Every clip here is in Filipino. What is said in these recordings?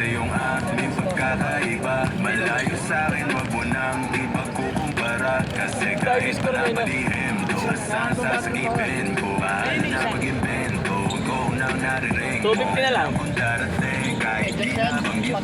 sa iyong aking pagkakaiba. Malayo sa'kin, wag mo nang ipagkukumpara. Kasi kahit malamalihim, doon saan sasakipin ko. Mahal na mag-invento, ko nang narinig mo. Alam kong darating, kahit di nabanggitin.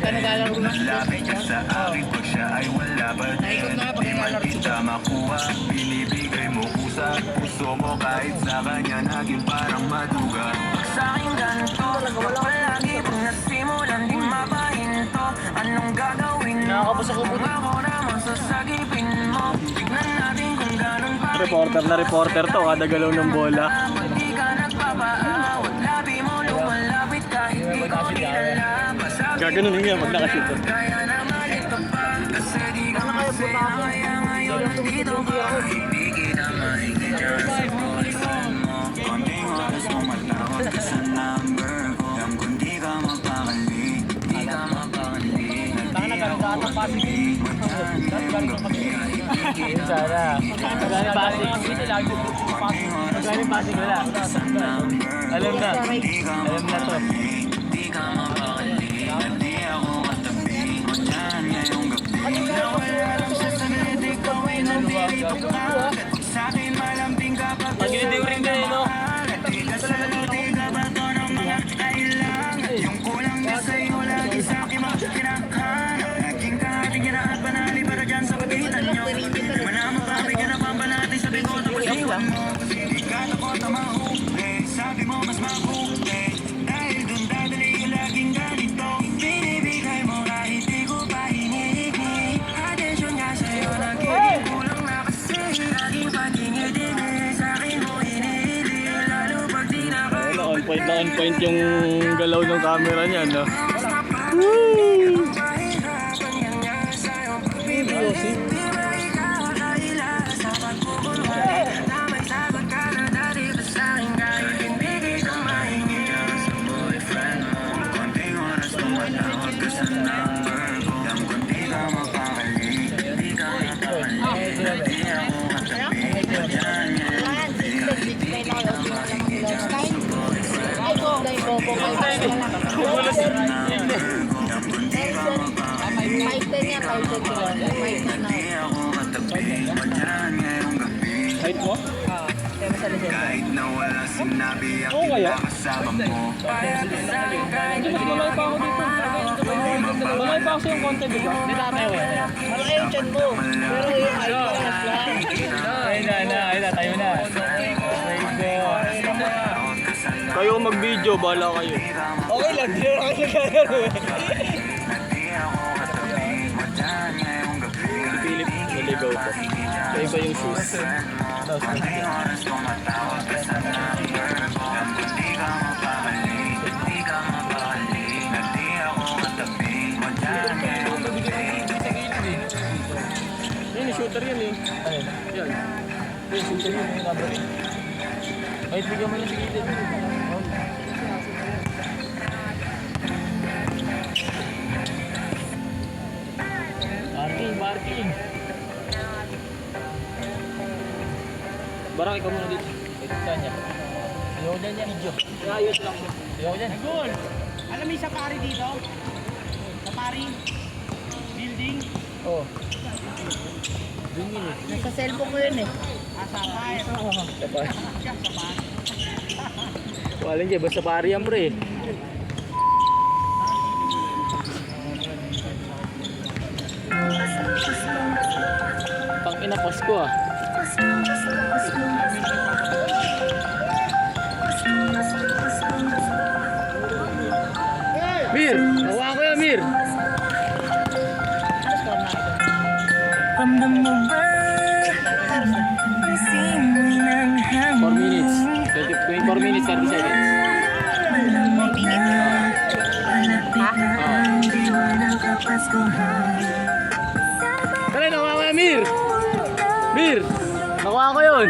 Malapit ka sa akin pag siya ay wala pa din. Di man kita makuha, binibigay mo sa puso mo. Kahit sa kanya naging parang maduga. Sa'king ganito, palagi kong nasimulan di mapahinto. Anong gagawin mo? Kung ako naman sasagipin mo. Tignan natin kung ganun pa rin. Reporter na reporter to, kada galaw ng bola. Di ka nagpapaawat, labi mo lumalapit kahit di ko kilala. Gaganunin nga pag nakasito. Kaya naman ito pa, kasi di ka masaya. Kaya ngayon nandito ka. Hindi kita maintindihan sa boyfriend mo. Konting oras mo matawag ka sa number ko. Alam kung di ka mapakali, di ka mapakali. Hindi ako katabi, madyan ngayong gabi. Hindi kita maintindihan sa boyfriend mo. Konting oras mo matawag ka sa number ko. Alam na. Di ka Alam na to. mapakali, di ka mapakali. Hindi ako katabi, madyan ngayong gabi. Nawala lang siya sa nilid, ikaw ay nandito ka. Pag sa'kin malambing ka pag Pag-initiw rin kayo, no? di ka saluti ka ba to ng mga kailangan. Yung kulang na sa'yo lagi sa'kin makikinahanap. Naging kahating ginaat panali para dyan sa pagitan nyo. Manamang pabigan ang pambanati sa bigot tapos iwan mo. Kasi di ka takot na mahuli, sabi mo mas mabuti. Dahil dun dadali yung laging ganito. Binibigay mo kahit di ko pa hinihingi. Atensyon nga sa'yo nagiging kulang na kasi. Laging pagingiti sa'kin mo hinihili. Lalo pag di nakakapit. On point yung galaw ng camera niya, no? Height mo? Kahit na wala sinabi ang Oo kaya? kinakasama mo. Hindi, mas malay pa ako dito. Malay pa ako sa yung konti, di ba? Hindi tayo eh. Malaki yung chan mo. Pero yung height mo mas lang. Ayun na, tayo na. Kayo mag-video, bahala kayo. Okay lang, di naman ako nagkagano eh. Si Philip, naligaw ko. Sa iba yung shoes. Yan, shooter yan eh. Yan. Yan, shooter yan eh. Kahit bigyan mo lang sa gilid. Parking. Barang ikaw muna dito. Ito saan niya? Ayaw dyan niya. Video. Ayos lang siya. Ayaw dyan. Nagul, alam mo yung safari dito? Safari? Building? Oo. Dingin eh. Nasa cellphone ko yun eh. Safari. Safari. Walang dyan. Basta pari yan pre. Pang ina Pasko ah. Mir! Nakuha ko yan, Mir! Ramdam mo ba? 4 minutes. 24 minutes, 30 seconds. Tara, nakuha ko yan, Mir! Mir! Nakuha ko yun!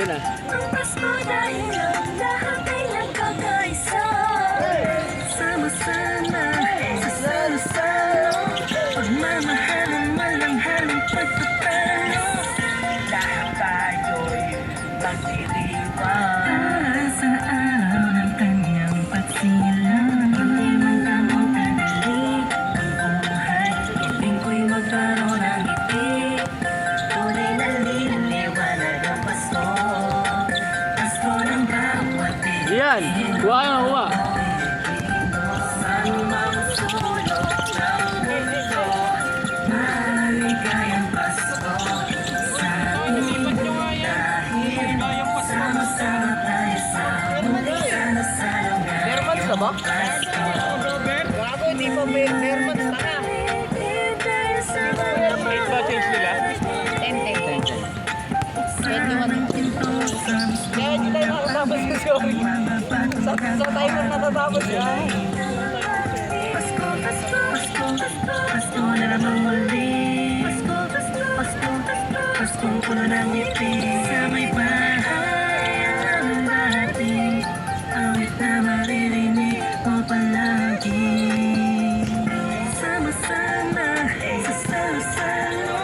na. Ang Pasko dahil ang lahat ay nagkakaisa. Sama-sama sa salo-salo, pagmamahal ang malanghang pagpapalo. Lahat tayo'y magdiriwang. Para sa araw ng kanyang pagsilang, hindi man kamo kadali ang buhay. Ibig ko'y magkaroon ng ngiti. Tunay na liliwanag ang Pasko. Pasko ng bawat bibig. Yan! Kuha ka, kuha! Maligayang Pasko sa atin dahil sama-sama tayo sa sana sa lugar. Mermans na ba? Gago, hindi pa Mermans na ka. Rate ba change nila? 10. Kaya hindi tayo makakatapos sa show. Sa timer natatapos yan. Pasko, Pasko, Pasko, Pasko na namang muli. Pasko, Pasko, Pasko, Pasko puno ng ngiti. Sa may bahay ang dating awit na maririnig mo palagi. Sama-sama sa salo-salo,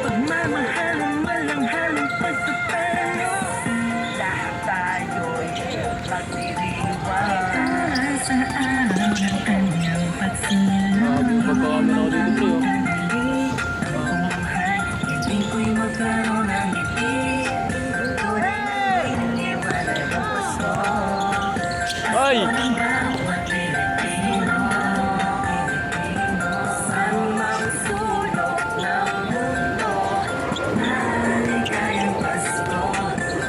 pagmamahal ang malanghang pagpapalo. Lahat tayo'y magdiriwang. Para sa araw ng kanyang pagsilang, Magpapakamin ako dito, pre, oh. hindi ko'y magkaroon ng ngiti. Tunay na liliwanag ang Pasko. Ay! Ang bawat Pilipino, sa mang sulok ng mundo. Maligayang Pasko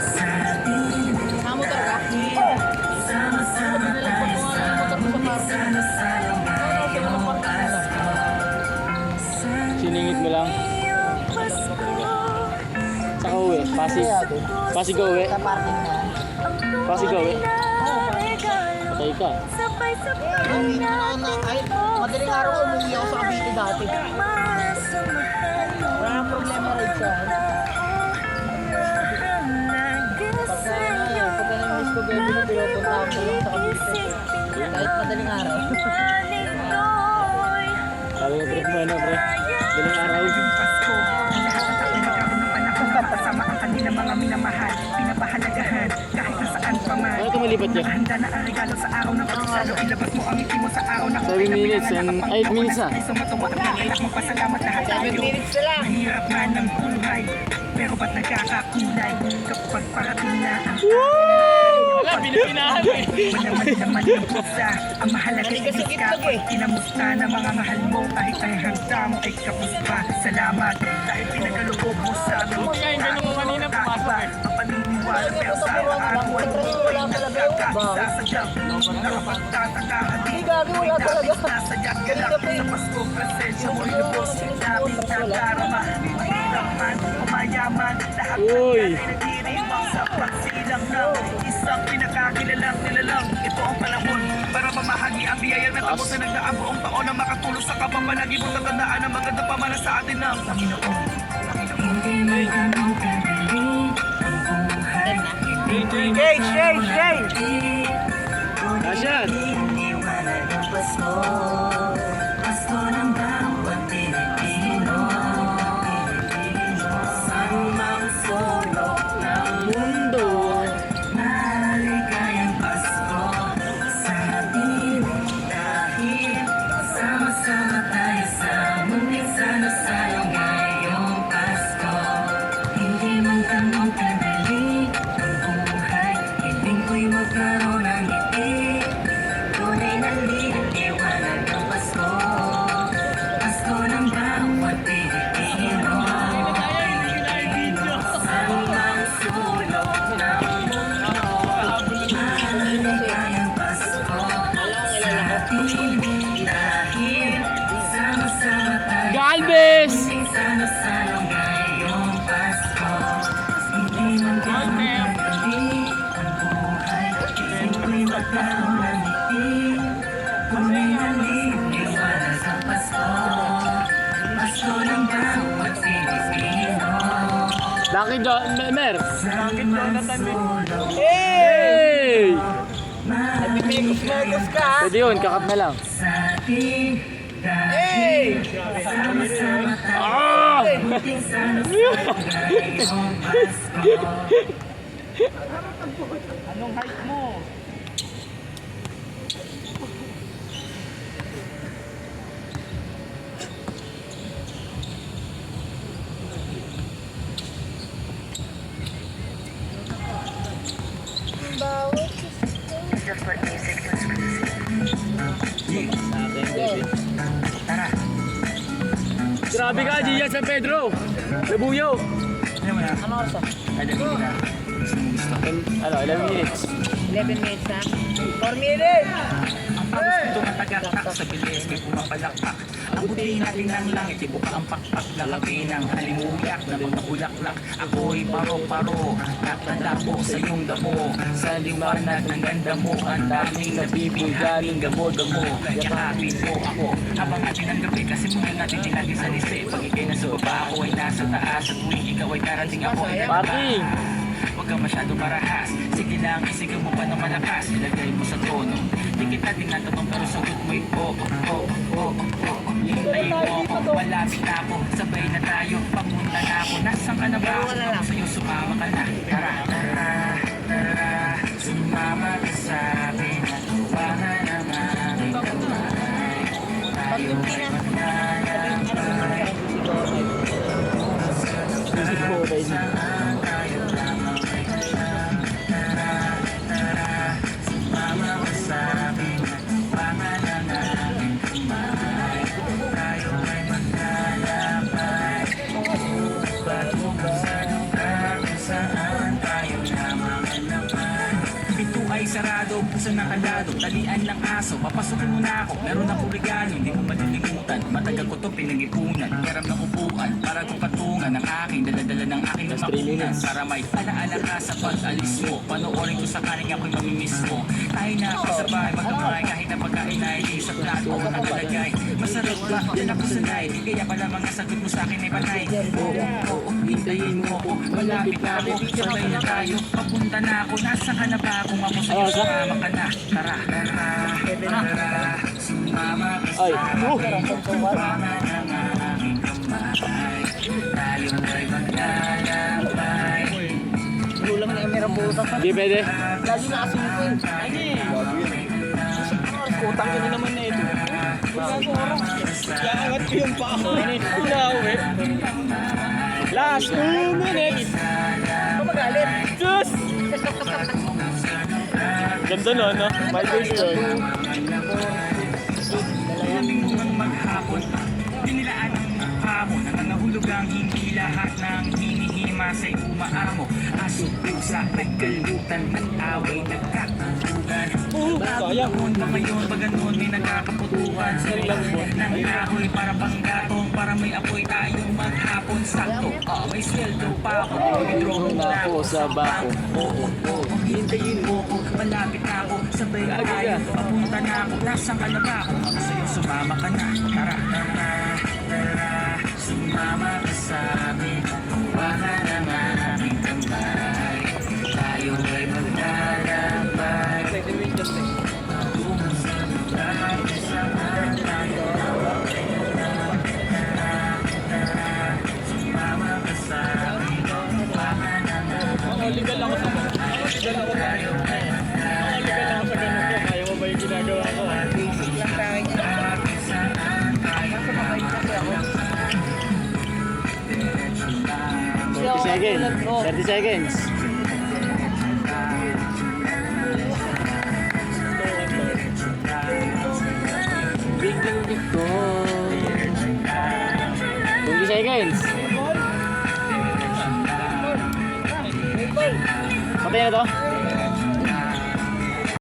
sa atin. Namotor ka? Sama-sama tayo sa sana sa ngayong Pasko. Siningit mo lang. Pasko. Saka uwi. Pasig. Pasig ka uwi. Sa parking na. Pasig ka uwi. Patay ka. Hindi na ako na, ay, madaling araw umuwi ako sa Cavite dati. Wala nang problema rin siya. Pagka na-miss ko gabi na pinupunta ako lang sa Cavite. Kahit madaling araw. Sabi nga trip mo, ano, pre? Daling araw. Pasko, lahat ang tao magkaroon ng panahon. Kasama ang kanilang mga minamahal, pinapahalagahan, kahit nasaan pa man. Bakit ka malipat niya? Handa na ang regalo sa araw ng pagsalo. Ilabas mo ang ngiti mo sa araw ng 7 minutes and 8 minutes na. Sumatawa at nangilak magpasalamat lahat 7 tayo. minutes na lang. Mahirap man ang buhay, pero ba't nagkakakulay kapag parating na ang Wala, pinapinahan mo eh. Malaman ng pusa. Ang mahalaga ay Naligas sa ka itlog eh. kinamusta na mga mahal mo kahit ang handa mo ay kapos pa. Salamat dahil pinagaloob mo sa amin. Ako nga, yung ganun mo kanina, pumasok eh. Ang paniniwala pero sa araw ay buhay nagkakaisa sa nakapagtataka at di gabi, wala talaga. nasadya galak sa Pasko presensya mo'y lubos namin nadarama. Mahirap man o mayaman lahat ng Uy. yan ay nagdiriwang sa pagsilang ng isang pinakakilalang nilalang. Ito ang panahon para mamahagi ang biyayang natapos na nagdaang buong taon na makatulong sa kapapalagi mo tatandaan ang mga napamana sa atin ng Panginoon. Hindi man kamo kadali ang buhay. Asyad! Liliwanag ang Pasko. Pasko ng bawat Pilipino. Sa mang sulok ng mundo. Maligayang Pasko sa atin dahil sama-sama tayo sa munting salo-salo ngayong Pasko. Hindi man kamo kadali ang buhay. Ibig ko'y magkaroon ng ngiti. Tunay na liliwanag ang Pasko. Rocky Mer. Rocket Jonathan eh. Hey! Nagpipikos-mokos ka ha. Pwede yun, kakap na lang. sa ating Hey! sama-sama tayo. Ah! Buting sana sa ngayong Pasko. Anong height mo? Support music exclusive. Tara. Grabe ka, Gia San Pedro. Labuyo. Ano oras ah? Ano, 11 minutes. 11 minutes ha? 4 minutes! Ito matagaktak sa bilis, may pumapalakpak. Ang buti natin ng langit, ibuka ang pakpak. Lalabi ng halimuyak na mga bulaklak. Ako'y paro-paro, nakadako sa iyong damo. Sa liwanag ng ganda mo, ang daming nabibigyaning gamo-gamo. Yakapin mo ako, habang atin ang gabi. Kasi muna natin dinagi sa lise. Pag ikay nasa baba, ako ay nasa taas. At tuwing ikaw ay darating ako ay Party! Huwag kang masyado marahas. Sige lang, isigaw mo pa ng malakas. Ilagay mo sa tono. Di kita tinatanong pero sagot mo'y Hintayin mo ako, malapit na ako. Sabay na tayo, pamunta na ako. Nasaan ka na ba? Ako sa'yo, sumama ka na. Tara, tara, tara. Sumama ka sa akin. Tuwangan ang aming kamay. Tayo ay maglalakbay. Saan tayo lamang ay kailang. Tara, tara. Sumama ka sa akin. Tuwangan ang aming kamay. Tayo ay maglalakbay. Patungo sa lugar kung saan tayo lamang ay naman. Ito ay sarado, puso ng kandado. Talian ng aso, papasukin mo na ako. Meron akong regalo, hindi mo malilimutan. Matagal ko to pinag-ipunan. Karam ng upuan, para kong patungan ng aking daladala ng aking namakunan. Para may alaala ka sa pag-alis mo. Panoorin ko sa kaning ako'y mamimiss mo. Tayo na ako sa bahay, magkamay. Kahit na pagkain ay di sa plato ko nakalagay. Masarap ba? Yan ako sanay. Kaya pala mga sagot mo sa akin ay panay. Oo, hintayin mo ako. Malapit na ako, sabay na tayo. Papunta na ako, nasa ka na ba? Kung ako sa'yo, sumama ka na. Tara, tara, tara. Sumama ka sa Ay, akin. Tuwangan ang aming kamay. Tayo ay maglalakbay. Kulang na yung merang butas ha? Hindi pwede. Lagi na kasi ito eh. Ano eh? Utang ka na naman na ito. Yakangat ko yung paa ko. Pinawi. Last 2 minutes. Pamagalit. Diyos! Ganda no, no? My question. Laming bungang maghapon, dinilaan ang hamon. Nangangahulog ang hindi lahat ng hinihima sa'y umaamo. Aso, pusa, nagkalutan, nag-away, nagkakatugan. Sayang. Pa ngayon, pa ganun, may nagkakaputukan. Sa lambot ng kahoy, para pang gatong, para may apoy tayong maghapon. Sakto, may sweldo pa ako. Withdraw Na ako sa bako. Oo, hintayin mo ko, malapit na ako. Sabay na tayo, papunta na ako. Nasaan ka na ba? Kung ako sa'yo, sumama ka na. Tara, tara, tara. Sumama ka sa amin. Tuwangan ang aming kamay. Tayo ay maglalakbay. Tungo sa lugar kung saan tayo. Tara, tara. Sumama ka sa amin. Tuwangan ang aming Legal ako sa ganun. Legal ako sa ganun ko. Kaya mo ba yung ginagawa ko? 30 seconds. 30 seconds. Big ko. 20 seconds. Patay na to?